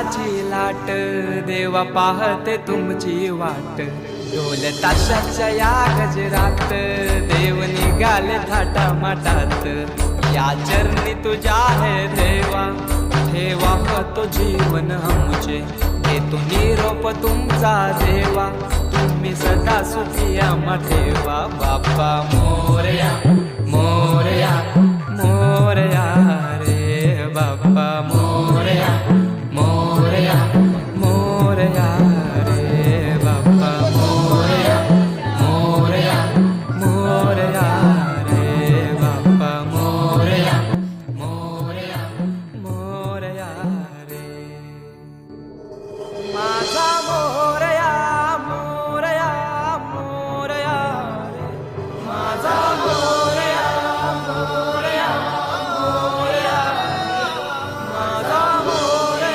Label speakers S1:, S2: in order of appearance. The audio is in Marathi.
S1: विठ्ठलाची लाट, देवा पाहते तुमची वाट। ढोल ताशाच्या या गजरात, देव निघाले थाटा माटात। या चरणी तुझ्या है देवा, ठेवा तो जीवन आमचे। देतो निरोप तुमचा देवा, तुम्ही सदा सुखी आम्हा ठेवा। बाप्पा मोरया।